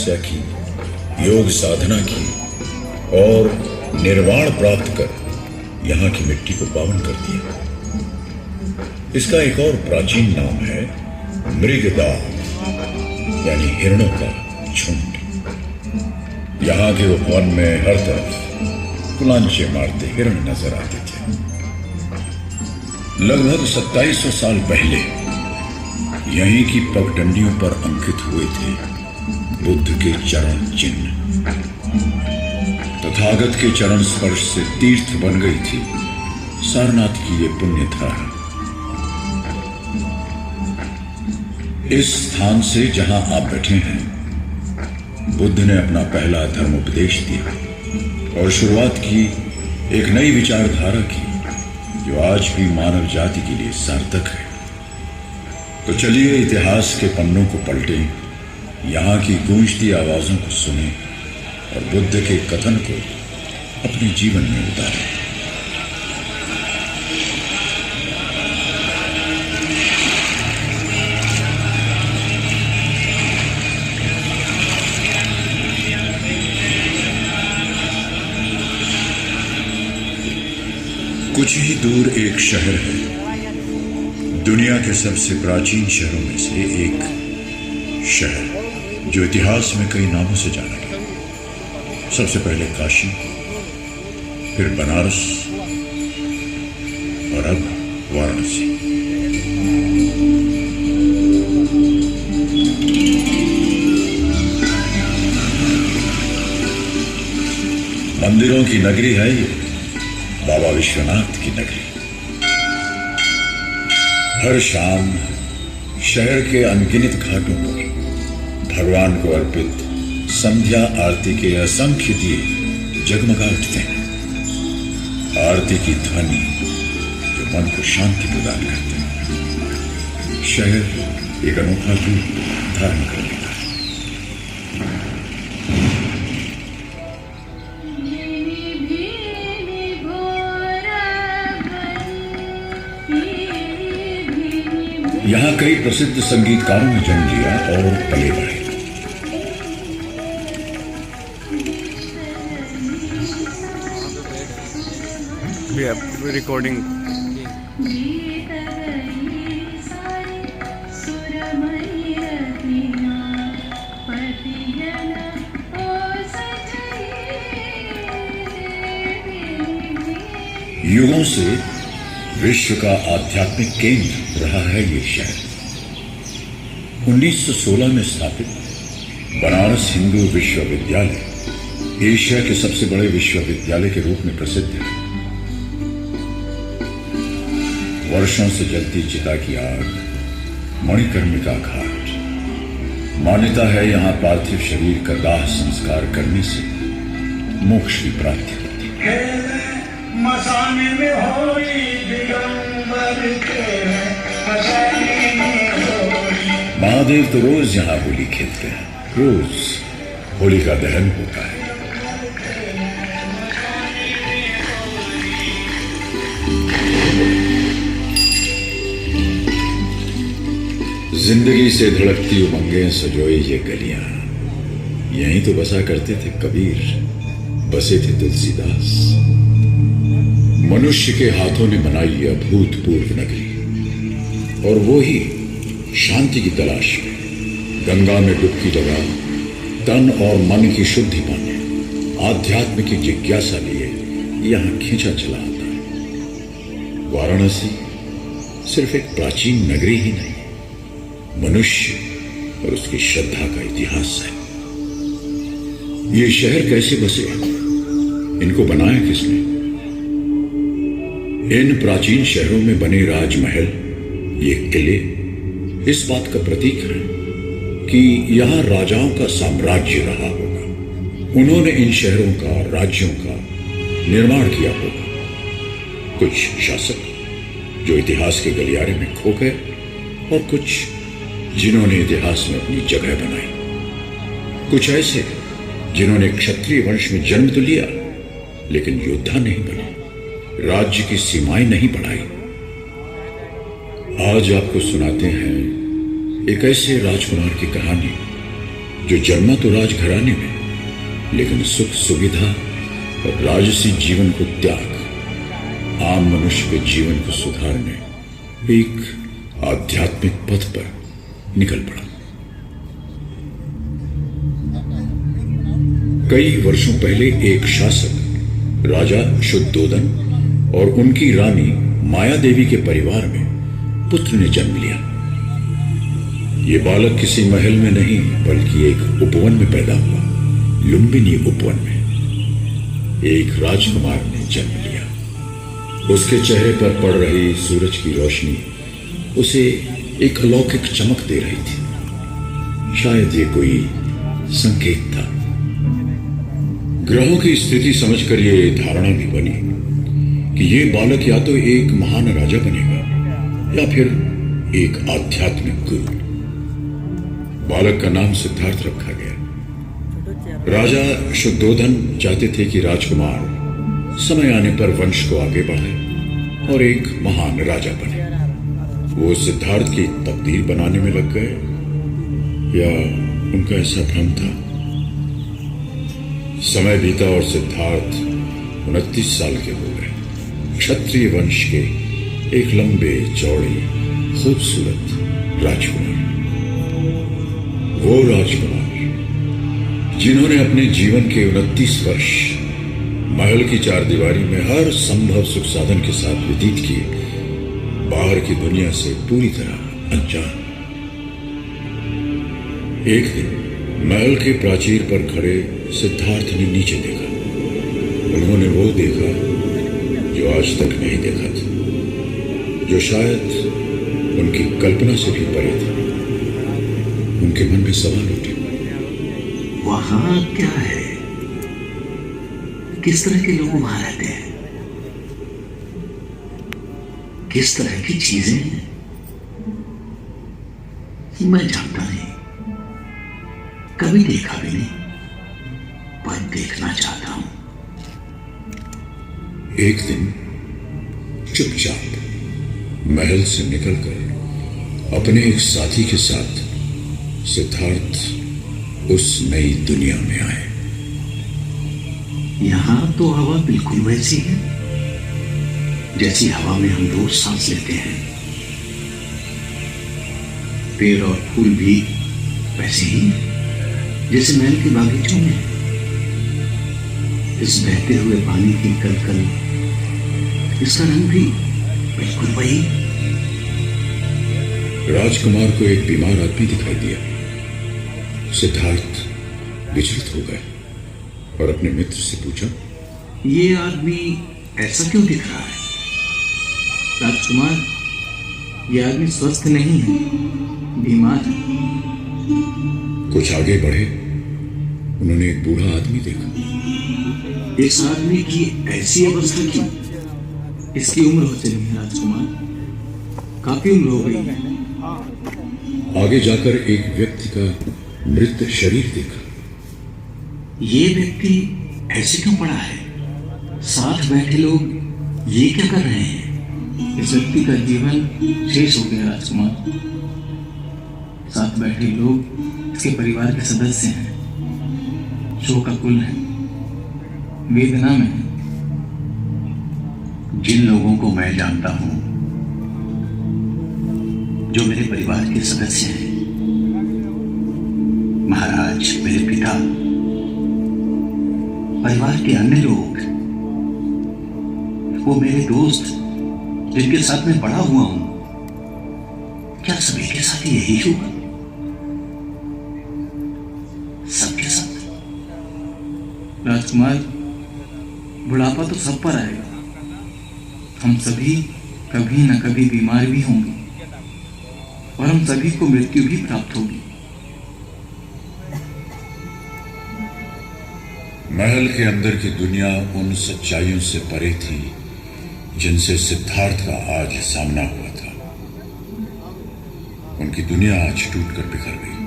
तपस्या की, योग साधना की और निर्वाण प्राप्त कर यहाँ की मिट्टी को पावन कर दिया। इसका एक और प्राचीन नाम है मृगदा, यानी हिरणों का झुंड। यहाँ के उपवन में हर तरफ कुलांचे मारते हिरण नजर आते थे। लगभग 2700 साल पहले यहीं की पगडंडियों पर अंकित हुए थे बुद्ध के चरण चिन्ह। तथागत के चरण स्पर्श से तीर्थ बन गई थी सारनाथ की ये पुण्य धारा। इस स्थान से जहां आप बैठे हैं, बुद्ध ने अपना पहला धर्म उपदेश दिया और शुरुआत की एक नई विचारधारा की जो आज भी मानव जाति के लिए सार्थक है। तो चलिए इतिहास के पन्नों को पलटें, यहाँ की गूंजती आवाजों को सुनें और बुद्ध के कथन को अपने जीवन में उतारें। कुछ ही दूर एक शहर है, दुनिया के सबसे प्राचीन शहरों में से एक शहर जो इतिहास में कई नामों से जाना गया। सबसे पहले काशी, फिर बनारस और अब वाराणसी। मंदिरों की नगरी है ये, बाबा विश्वनाथ की नगरी। हर शाम शहर के अनगिनत घाटों पर भगवान को अर्पित संध्या आरती के असंख्य दिए जगमगा उठते हैं। आरती की ध्वनि जो मन को शांति प्रदान करते हैं। शहर एक अनोखा रूप धारण कर लेता है। यहाँ कई प्रसिद्ध संगीतकारों ने जन्म लिया और पले बढ़े। रिकॉर्डिंग युगों से विश्व का आध्यात्मिक केंद्र रहा है ये शहर। 1916 में स्थापित बनारस हिंदू विश्वविद्यालय एशिया के सबसे बड़े विश्वविद्यालय के रूप में प्रसिद्ध है। वर्षों से जलती चिता की आग, मणिकर्णिका घाट। मान्यता है यहां पार्थिव शरीर का दाह संस्कार करने से मोक्ष की प्राप्ति होती है। मसाने में होली दिगंबर के मसाने में होली। महादेव तो रोज यहाँ होली खेलते हैं, रोज होली का दहन होता है। जिंदगी से धड़कती उमंगें सजोए ये गलियां, यहीं तो बसा करते थे कबीर, बसे थे तुलसीदास। मनुष्य के हाथों ने बनाई ये अभूतपूर्व नगरी, और वो ही शांति की तलाश में गंगा में डुबकी लगा तन और मन की शुद्धि पाने, आध्यात्म की जिज्ञासा लिए यहां खींचा चला आता है। वाराणसी सिर्फ एक प्राचीन नगरी ही नहीं, मनुष्य और उसकी श्रद्धा का इतिहास है। ये शहर कैसे बसे, इनको बनाया किसने? इन प्राचीन शहरों में बने राजमहल, ये किले इस बात का प्रतीक है कि यहां राजाओं का साम्राज्य रहा होगा। उन्होंने इन शहरों का, राज्यों का निर्माण किया होगा। कुछ शासक जो इतिहास के गलियारे में खो गए, और कुछ जिन्होंने इतिहास में अपनी जगह बनाई। कुछ ऐसे जिन्होंने क्षत्रिय वंश में जन्म तो लिया, लेकिन योद्धा नहीं बने, राज्य की सीमाएं नहीं बढ़ाई। आज आपको सुनाते हैं एक ऐसे राजकुमार की कहानी जो जन्मा तो राजघराने में, लेकिन सुख सुविधा और राजसी जीवन को त्याग आम मनुष्य के जीवन को सुधारने एक आध्यात्मिक पथ पर निकल पड़ा। कई वर्षों पहले एक शासक राजा शुद्धोदन और उनकी रानी माया देवी के परिवार में पुत्र ने जन्म लिया। ये बालक किसी महल में नहीं बल्कि एक उपवन में पैदा हुआ। लुम्बिनी उपवन में एक राजकुमार ने जन्म लिया। उसके चेहरे पर पड़ रही सूरज की रोशनी उसे एक अलौकिक चमक दे रही थी। शायद ये कोई संकेत था। ग्रहों की स्थिति समझकर ये धारणा भी बनी कि ये बालक या तो एक महान राजा बनेगा या फिर एक आध्यात्मिक गुरु। बालक का नाम सिद्धार्थ रखा गया। राजा शुद्धोदन चाहते थे कि राजकुमार समय आने पर वंश को आगे बढ़ाए और एक महान राजा बने। वो सिद्धार्थ की तकदीर बनाने में लग गए या उनका ऐसा भ्रम था। समय बीता और सिद्धार्थ 29 साल के हो गए। क्षत्रिय वंश के एक लंबे चौड़े खूबसूरत राजकुमार। वो राजकुमार जिन्होंने अपने जीवन के 29 वर्ष महल की चारदीवारी में हर संभव सुख साधन के साथ व्यतीत किए, बाहर की दुनिया से पूरी तरह अनजान। एक दिन महल के प्राचीर पर खड़े सिद्धार्थ ने नीचे देखा। उन्होंने वो देखा जो आज तक नहीं देखा था, जो शायद उनकी कल्पना से भी परे था। उनके मन में सवाल उठे, वहां क्या है? किस तरह के लोग वहां रहते हैं? किस तरह की चीजें हैं? मैं जानता नहीं, कभी देखा भी नहीं, पर देखना चाहता हूं। एक दिन चुपचाप महल से निकलकर अपने एक साथी के साथ सिद्धार्थ उस नई दुनिया में आए। यहां तो हवा बिल्कुल वैसी है जैसी हवा में हम रोज सांस लेते हैं। पेड़ और फूल भी वैसे ही जैसे महल के बागीचों में। इस बहते हुए पानी की कलकल, इसका रंग भी बिल्कुल वही। राजकुमार को एक बीमार आदमी दिखाई दिया। सिद्धार्थ विचलित हो गए और अपने मित्र से पूछा, ये आदमी ऐसा क्यों दिख रहा है? राजकुमार, ये आदमी स्वस्थ नहीं है, बीमार है। कुछ आगे बढ़े, उन्होंने एक बूढ़ा आदमी देखा। इस आदमी की ऐसी अवस्था क्यों? इसकी उम्र हो चली है राजकुमार, काफी उम्र हो गई है। आगे जाकर एक व्यक्ति का मृत शरीर देखा। ये व्यक्ति ऐसे क्यों पड़ा है? साथ बैठे लोग ये क्या कर रहे हैं? इस व्यक्ति का जीवन शेष हो गया राजकुमार। साथ बैठे लोग इसके परिवार के सदस्य हैं, शोकाकुल हैं, वेदना में हैं। जिन लोगों को मैं जानता हूं, जो मेरे परिवार के सदस्य हैं, महाराज मेरे पिता, परिवार के अन्य लोग, वो मेरे दोस्त जिनके साथ मैं बड़ा हुआ हूं, क्या सभी के साथ यही होगा? सबके साथ? राजकुमार, बुढ़ापा तो सब पर आएगा। हम सभी कभी न कभी बीमार भी होंगे और हम सभी को मृत्यु भी प्राप्त होगी। महल के अंदर की दुनिया उन सच्चाइयों से परे थी जिनसे सिद्धार्थ का आज सामना हुआ था। उनकी दुनिया आज टूटकर बिखर गई।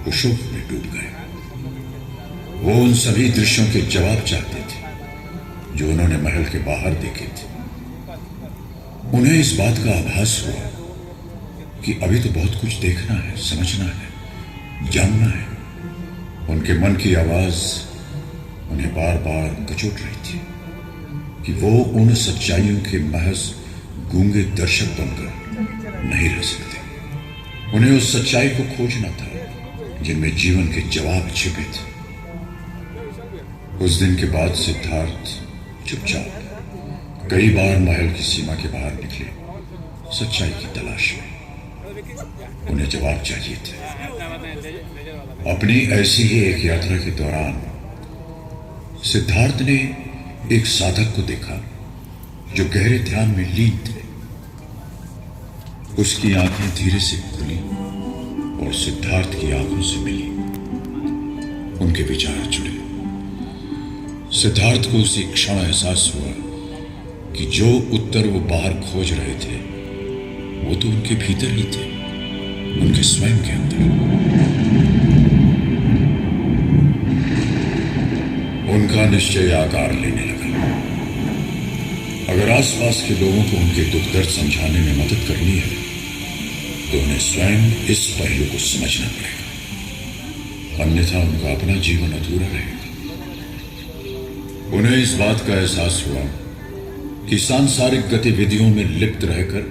वो शोक में डूब गए। वो उन सभी दृश्यों के जवाब चाहते थे जो उन्होंने महल के बाहर देखे थे। उन्हें इस बात का आभास हुआ कि अभी तो बहुत कुछ देखना है, समझना है, जानना है। उनके मन की आवाज उन्हें बार बार कचोट रही थी कि वो उन सच्चाइयों के महज गूंगे दर्शक बनकर नहीं रह सकते। उन्हें उस सच्चाई को खोजना था जिनमें जीवन के जवाब छिपे थे। उस दिन के बाद सिद्धार्थ चुपचाप कई बार महल की सीमा के बाहर निकले, सच्चाई की तलाश में। उन्हें जवाब चाहिए थे। अपनी ऐसी ही एक यात्रा के दौरान सिद्धार्थ ने एक साधक को देखा जो गहरे ध्यान में लीन थे। उसकी आंखें धीरे से खुली और सिद्धार्थ की आंखों से मिली। उनके विचार जुड़े। सिद्धार्थ को उसी क्षण एहसास हुआ कि जो उत्तर वो बाहर खोज रहे थे वो तो उनके भीतर ही थे, उनके स्वयं के अंदर। उनका निश्चय आकार लेने लगा। अगर आसपास के लोगों को उनके दुख दर्द समझाने में मदद करनी है तो उन्हें स्वयं इस पहलू को समझना पड़ेगा, अन्यथा उनका अपना जीवन अधूरा रहेगा। उन्हें इस बात का एहसास हुआ कि सांसारिक गतिविधियों में लिप्त रहकर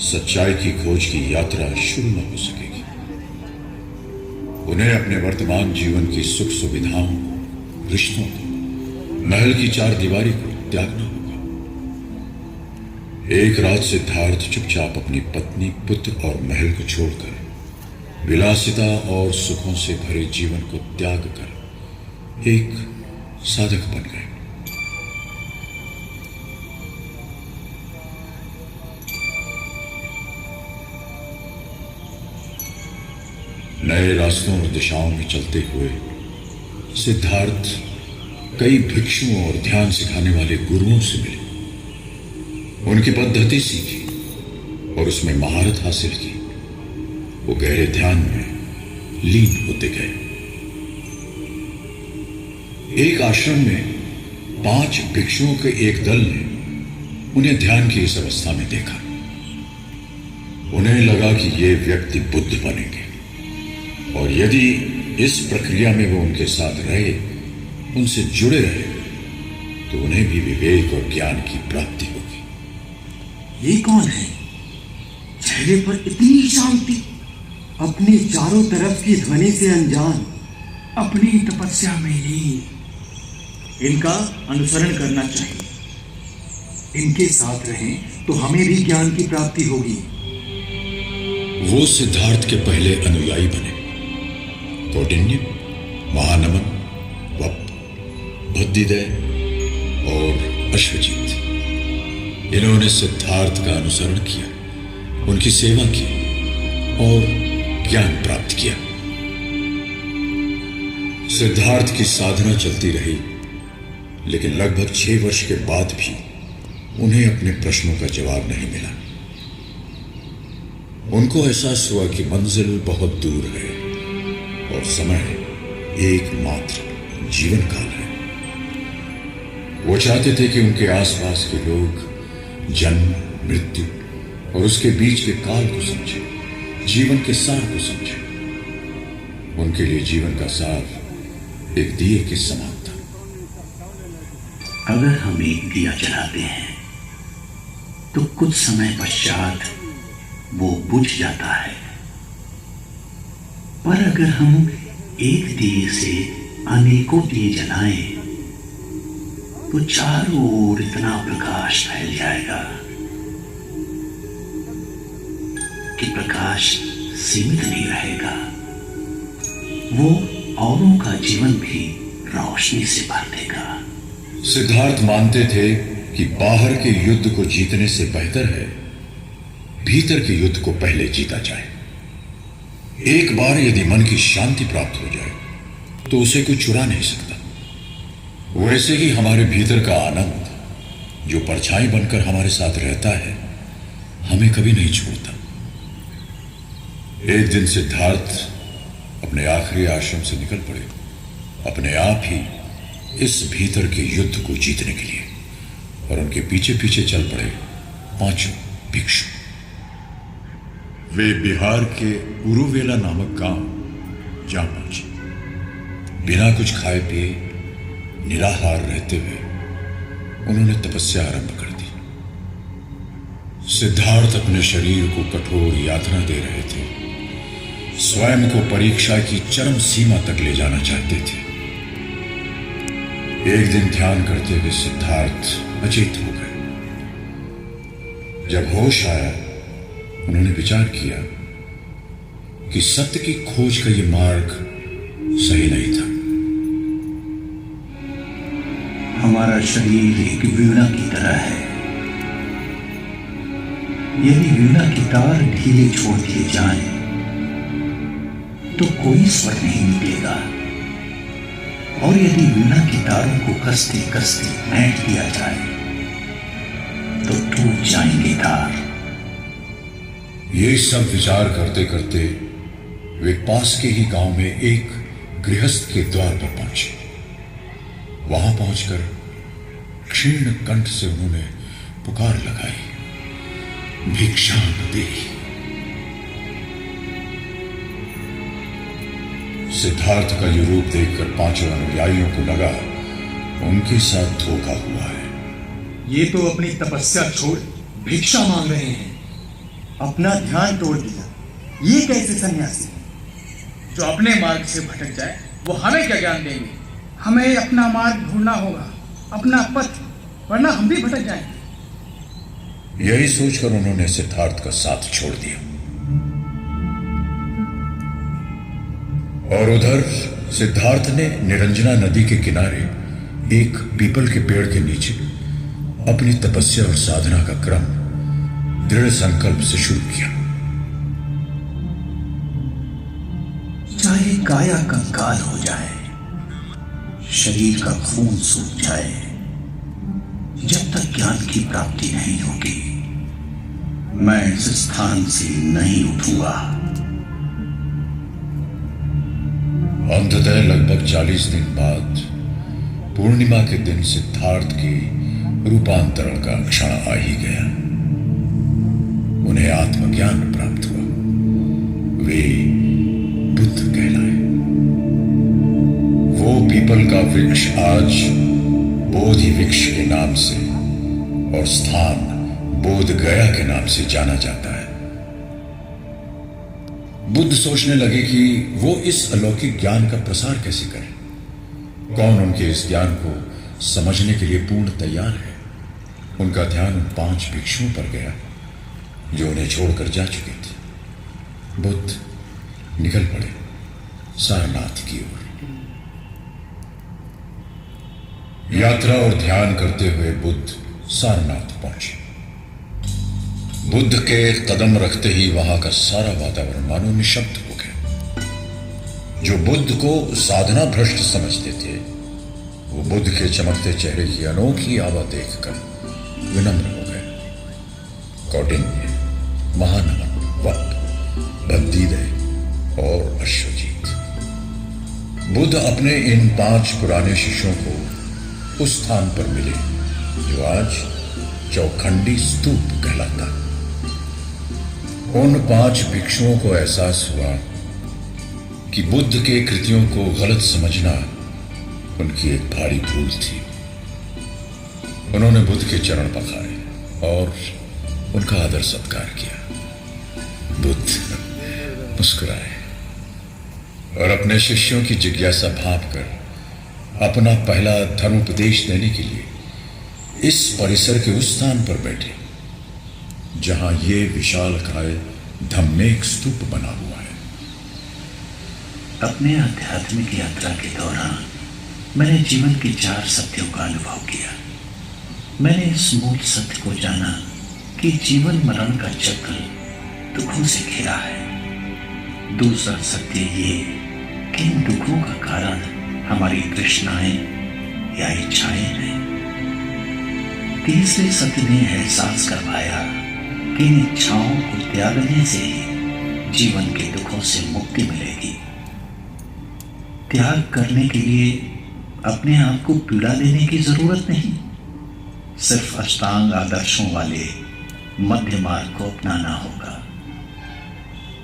सच्चाई की खोज की यात्रा शुरू न हो सकेगी। उन्हें अपने वर्तमान जीवन की सुख सुविधाओं, रिश्तों को, महल की चार दीवारी को त्यागना होगा। एक रात सिद्धार्थ चुपचाप अपनी पत्नी, पुत्र और महल को छोड़कर विलासिता और सुखों से भरे जीवन को त्याग कर एक साधक बन गए। नए रास्तों और दिशाओं में चलते हुए सिद्धार्थ कई भिक्षुओं और ध्यान सिखाने वाले गुरुओं से मिले। उनकी पद्धति सीखी और उसमें महारत हासिल की। वो गहरे ध्यान में लीन होते गए। एक आश्रम में 5 भिक्षुओं के एक दल ने उन्हें ध्यान की इस अवस्था में देखा। उन्हें लगा कि ये व्यक्ति बुद्ध बनेंगे और यदि इस प्रक्रिया में वो उनके साथ रहे, उनसे जुड़े रहे, तो उन्हें भी विवेक और ज्ञान की प्राप्ति होगी। ये कौन है? चेहरे पर इतनी शांति, अपने चारों तरफ की ध्वनि से अनजान, अपनी तपस्या में लीन। इनका अनुसरण करना चाहिए। इनके साथ रहें तो हमें भी ज्ञान की प्राप्ति होगी। वो सिद्धार्थ के पहले अनुयायी बने। कौंडिन्य, महानमन, वप, बुद्धिदय और अश्वजीत, इन्होंने सिद्धार्थ का अनुसरण किया, उनकी सेवा की और ज्ञान प्राप्त किया। सिद्धार्थ की साधना चलती रही, लेकिन लगभग 6 वर्ष के बाद भी उन्हें अपने प्रश्नों का जवाब नहीं मिला। उनको एहसास हुआ कि मंजिल बहुत दूर है और समय एकमात्र जीवन काल है। वो चाहते थे कि उनके आसपास के लोग जन्म, मृत्यु और उसके बीच के काल को समझें, जीवन के सार को समझें। उनके लिए जीवन का सार एक दिए के समान था। अगर हम एक दिया जलाते हैं तो कुछ समय पश्चात वो बुझ जाता है, पर अगर हम एक दिए से अनेकों दिए जलाएं तो चारों ओर इतना प्रकाश फैल जाएगा कि प्रकाश सीमित नहीं रहेगा। वो औरों का जीवन भी रोशनी से भर देगा। सिद्धार्थ मानते थे कि बाहर के युद्ध को जीतने से बेहतर है भीतर के युद्ध को पहले जीता जाए। एक बार यदि मन की शांति प्राप्त हो जाए तो उसे कोई चुरा नहीं सकता। वैसे ही हमारे भीतर का आनंद जो परछाई बनकर हमारे साथ रहता है, हमें कभी नहीं छोड़ता। एक दिन सिद्धार्थ अपने आखिरी आश्रम से निकल पड़े, अपने आप ही इस भीतर के युद्ध को जीतने के लिए, और उनके पीछे पीछे चल पड़े 5 भिक्षु। वे बिहार के उरुवेला नामक गांव जा पहुंची। बिना कुछ खाए पिए निराहार रहते हुए उन्होंने तपस्या आरंभ कर दी। सिद्धार्थ अपने शरीर को कठोर यातना दे रहे थे, स्वयं को परीक्षा की चरम सीमा तक ले जाना चाहते थे। एक दिन ध्यान करते हुए सिद्धार्थ अचेत हो गए। जब होश आया, उन्होंने विचार किया कि सत्य की खोज का यह मार्ग सही नहीं था। हमारा शरीर एक वीणा की तरह है। यदि वीणा के तार ढीले छोड़ दिए जाएं, तो कोई स्वर नहीं निकलेगा, और यदि वीणा के तारों को कसते कसते ऐंठ दिया जाए तो टूट जाएंगे तार। ये सब विचार करते करते वे पास के ही गांव में एक गृहस्थ के द्वार पर पहुंचे। वहां पहुंचकर क्षीण कंठ से उन्होंने पुकार लगाई, भिक्षाम देहि। सिद्धार्थ का ये रूप देखकर पांचों अनुयायियों को लगा उनके साथ धोखा हुआ है। ये तो अपनी तपस्या छोड़ भिक्षा मांग रहे हैं। अपना ध्यान तोड़ दिया। ये कैसे सन्यासी हैं? जो अपने मार्ग से भटक जाए वो हमें क्या ज्ञान देंगे? हमें अपना मार्ग ढूंढना होगा, अपना पथ, वरना हम भी भटक जाएंगे। यही सोचकर उन्होंने सिद्धार्थ का साथ छोड़ दिया। और उधर सिद्धार्थ ने निरंजना नदी के किनारे एक पीपल के पेड़ के नीचे अपनी तपस्या और साधना का क्रम दृढ़ संकल्प से शुरू किया। चाहे काया कंकाल हो जाए, शरीर का खून सूख जाए, जब तक ज्ञान की प्राप्ति नहीं होगी, मैं इस स्थान से नहीं उठूंगा। अंततः लगभग 40 दिन बाद पूर्णिमा के दिन सिद्धार्थ की रूपांतरण का क्षण आ ही गया। उन्हें आत्मज्ञान प्राप्त हुआ। वे बुद्ध कहलाए। वो पीपल का वृक्ष आज बोधि वृक्ष के नाम से और स्थान बोध गया के नाम से जाना जाता है। बुद्ध सोचने लगे कि वो इस अलौकिक ज्ञान का प्रसार कैसे करें। कौन उनके इस ज्ञान को समझने के लिए पूर्ण तैयार है। उनका ध्यान उन 5 भिक्षुओं पर गया जो उन्हें छोड़कर जा चुके थे। बुद्ध निकल पड़े सारनाथ की ओर। यात्रा और ध्यान करते हुए बुद्ध सारनाथ पहुंचे। बुद्ध के कदम रखते ही वहां का सारा वातावरण मानो निशब्द हो गया। जो बुद्ध को साधना भ्रष्ट समझते थे, वो बुद्ध के चमकते चेहरे की अनोखी आवा देखकर विनम्र हो गए। कौटिन्य, महानमन, वक्क, भक्तिदय और अश्वजीत। बुद्ध अपने इन 5 पुराने शिष्यों को उस स्थान पर मिले जो आज चौखंडी स्तूप कहलाता। उन 5 भिक्षुओं को एहसास हुआ कि बुद्ध के कृतियों को गलत समझना उनकी एक भारी भूल थी। उन्होंने बुद्ध के चरण पखारे और उनका आदर सत्कार किया। बुद्ध मुस्कुराए और अपने शिष्यों की जिज्ञासा भांपकर अपना पहला धर्मोपदेश देने के लिए इस परिसर के उस स्थान पर बैठे जहां ये विशालकाय धम्मेक स्तूप बना हुआ है। अपने आध्यात्मिक यात्रा के दौरान मैंने जीवन के 4 सत्यों का अनुभव किया। मैंने इस मूल सत्य को जाना कि जीवन मरण का चक्र दुखों से घिरा है। दूसरा सत्य ये कि इन दुखों का कारण हमारी तृष्णाएं या इच्छाएं हैं। तीसरे सत्य ने एहसास करवाया कि इन इच्छाओं को त्यागने से ही जीवन के दुखों से मुक्ति मिलेगी। त्याग करने के लिए अपने आप को पीड़ा देने की जरूरत नहीं, सिर्फ अष्टांग आदर्शों वाले मध्य मार्ग को अपनाना होगा।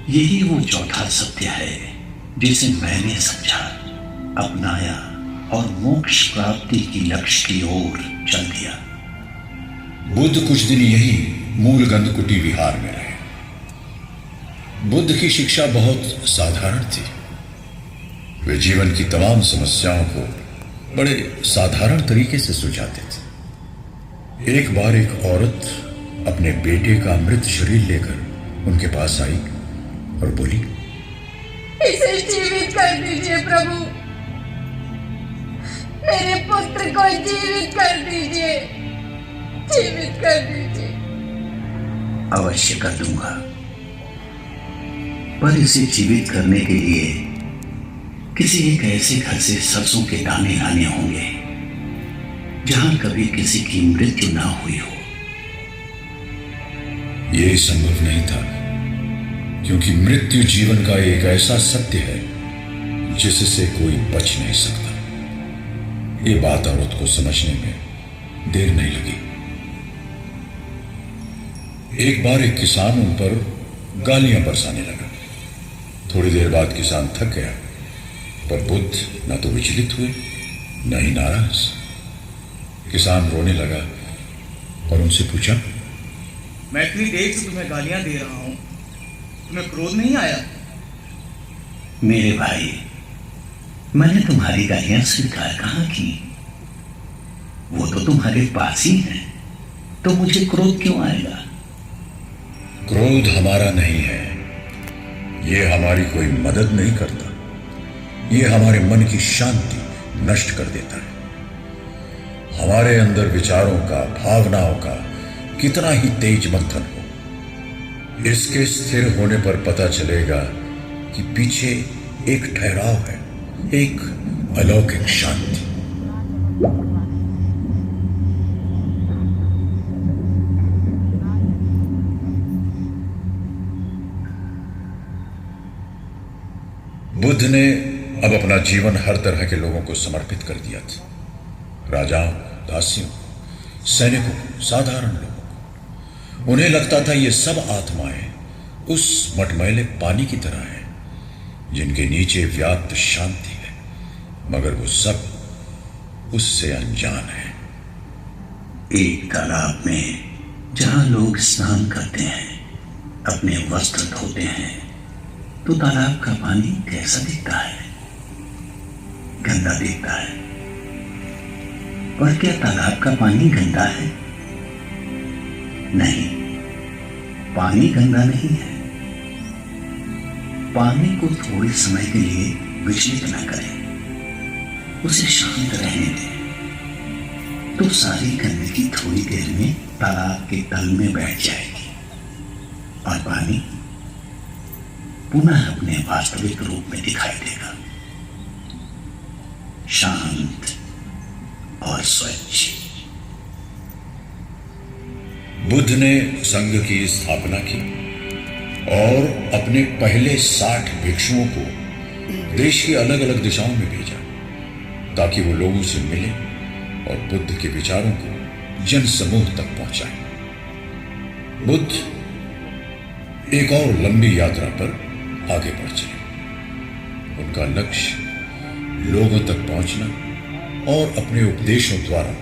यही वो चौथा सत्य है जिसे मैंने समझा, अपनाया और मोक्ष प्राप्ति की लक्ष्य की ओर चल दिया। बुद्ध कुछ दिन यही मूलगंध कुटी विहार में रहे। बुद्ध की शिक्षा बहुत साधारण थी। वे जीवन की तमाम समस्याओं को बड़े साधारण तरीके से सुलझाते थे। एक बार एक औरत अपने बेटे का मृत शरीर लेकर उनके पास आई और बोली, इसे जीवित कर दीजिए प्रभु, मेरे पुत्र को जीवित कर दीजिए, जीवित कर दीजिए। अवश्य कर दूंगा, पर इसे जीवित करने के लिए किसी एक ऐसे घर से सरसों के दाने लाने होंगे जहां कभी किसी की मृत्यु ना हुई हो। यह संभव नहीं था, क्योंकि मृत्यु जीवन का एक ऐसा सत्य है जिससे कोई बच नहीं सकता। ये बात औरत को समझने में देर नहीं लगी। एक बार एक किसान उन पर गालियां बरसाने लगा। थोड़ी देर बाद किसान थक गया, पर बुद्ध न तो विचलित हुए न ही नाराज। किसान रोने लगा और उनसे पूछा, मैं इतनी देर से तुम्हें गालियां दे रहा हूं, तुम्हें क्रोध नहीं आया? मेरे भाई, मैंने तुम्हारी गालियां स्वीकार कहां की? वो तो तुम्हारे पास ही है, तो मुझे क्रोध क्यों आएगा? क्रोध हमारा नहीं है, यह हमारी कोई मदद नहीं करता। यह हमारे मन की शांति नष्ट कर देता है। हमारे अंदर विचारों का, भावनाओं का कितना ही तेज मंथन हो, इसके स्थिर होने पर पता चलेगा कि पीछे एक ठहराव है, एक अलौकिक शांति। बुद्ध ने अब अपना जीवन हर तरह के लोगों को समर्पित कर दिया था। राजाओं, दासियों, सैनिकों, साधारण लोगों को। उन्हें लगता था ये सब आत्माएं उस मटमैले पानी की तरह हैं जिनके नीचे व्याप्त शांति है, मगर वो सब उससे अनजान है। एक तालाब में जहां लोग स्नान करते हैं, अपने वस्त्र धोते हैं, तो तालाब का पानी कैसा दिखता है? गंदा दिखता है। और क्या तालाब का पानी गंदा है? नहीं, पानी गंदा नहीं है। पानी को थोड़े समय के लिए विचलित न करें, उसे शांत रहने दें, तो सारी गंदगी थोड़ी देर में तालाब के तल में बैठ जाएगी और पानी पुनः अपने वास्तविक रूप में दिखाई देगा, शांत और स्वच्छ। बुद्ध ने संघ की स्थापना की और अपने पहले 60 भिक्षुओं को देश की अलग अलग दिशाओं में भेजा, ताकि वो लोगों से मिले और बुद्ध के विचारों को जन समूह तक पहुंचाए। बुद्ध एक और लंबी यात्रा पर आगे बढ़ चले। उनका लक्ष्य लोगों तक पहुंचना और अपने उपदेशों द्वारा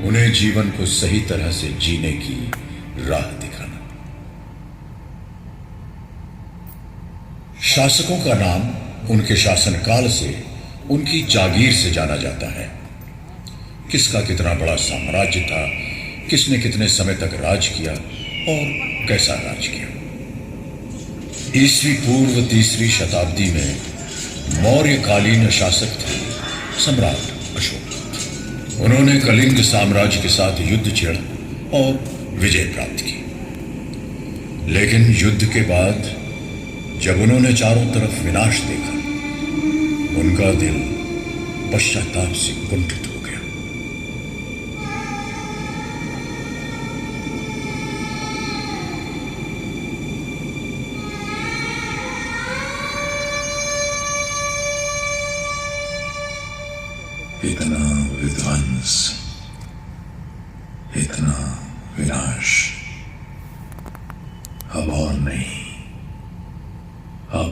उन्हें जीवन को सही तरह से जीने की राह दिखाना। शासकों का नाम उनके शासनकाल से, उनकी जागीर से जाना जाता है। किसका कितना बड़ा साम्राज्य था, किसने कितने समय तक राज किया और कैसा राज किया। ईस्वी पूर्व 3री शताब्दी में मौर्यकालीन शासक थे सम्राट अशोक। उन्होंने कलिंग साम्राज्य के साथ युद्ध छेड़ा और विजय प्राप्त की। लेकिन युद्ध के बाद जब उन्होंने चारों तरफ विनाश देखा, उनका दिल पश्चाताप से कुंठित हो गया। इतना विध्वंस, इतना विनाश अब और नहीं। अब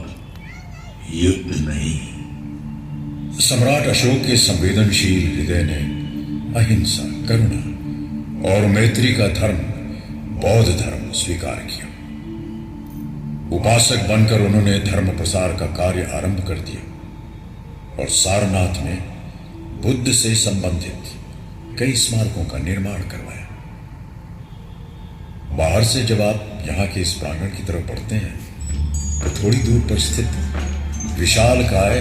युद्ध नहीं। सम्राट अशोक के संवेदनशील हृदय ने अहिंसा, करुणा और मैत्री का धर्म, बौद्ध धर्म स्वीकार किया। उपासक बनकर उन्होंने धर्म प्रसार का कार्य आरंभ कर दिया और सारनाथ में बुद्ध से संबंधित कई स्मारकों का निर्माण करवाया। बाहर से जब आप यहां के इस प्रांगण की तरफ बढ़ते हैं तो थोड़ी दूर पर स्थित विशालकाय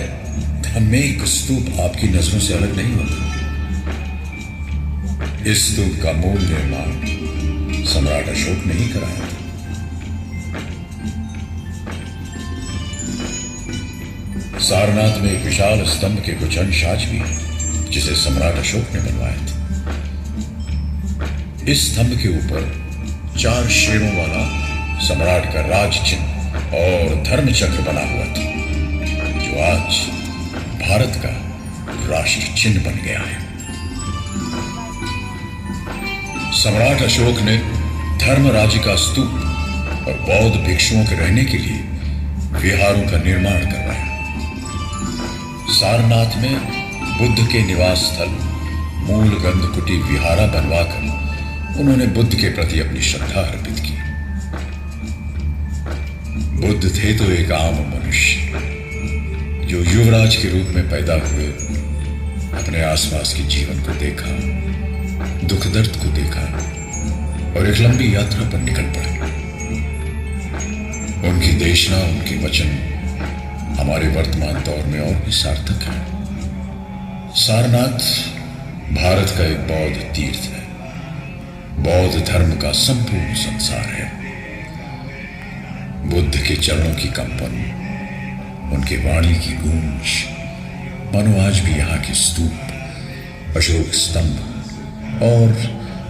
धम्मेक स्तूप आपकी नजरों से अलग नहीं होता। इस स्तूप का मूल निर्माण सम्राट अशोक ने ही कराया था। सारनाथ में एक विशाल स्तंभ के कुछ अंश आज भी है जिसे सम्राट अशोक ने बनवाया था। इस स्तंभ के ऊपर 4 शेरों वाला सम्राट का राज चिन्ह और धर्म चक्र बना हुआ था, जो आज भारत का राष्ट्र चिन्ह बन गया है। सम्राट अशोक ने धर्म राज्य का स्तूप और बौद्ध भिक्षुओं के रहने के लिए विहारों का निर्माण करवाया। सारनाथ में बुद्ध के निवास स्थल मूल गंधकुटी विहारा बनवाकर उन्होंने बुद्ध के प्रति अपनी श्रद्धा अर्पित की। बुद्ध थे तो एक आम मनुष्य जो युवराज के रूप में पैदा हुए, अपने आसपास के जीवन को देखा, दुख दर्द को देखा और एक लंबी यात्रा पर निकल पड़े। उनकी देशना, उनके वचन हमारे वर्तमान दौर में और भी सार्थक है। सारनाथ भारत का एक बौद्ध तीर्थ है, बौद्ध धर्म का संपूर्ण संसार है। बुद्ध के चरणों की कंपन, उनके वाणी की गूंज मानो आज भी यहाँ के स्तूप, अशोक स्तंभ और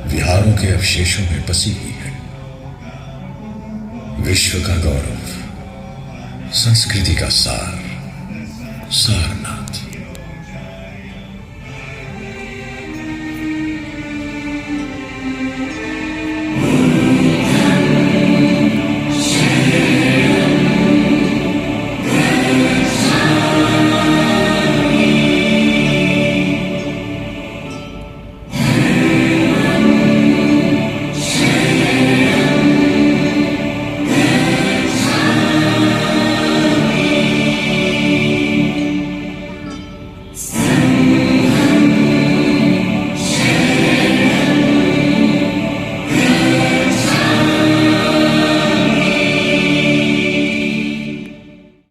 विहारों के अवशेषों में बसी हुई है। विश्व का गौरव, संस्कृति का सार, सारनाथ।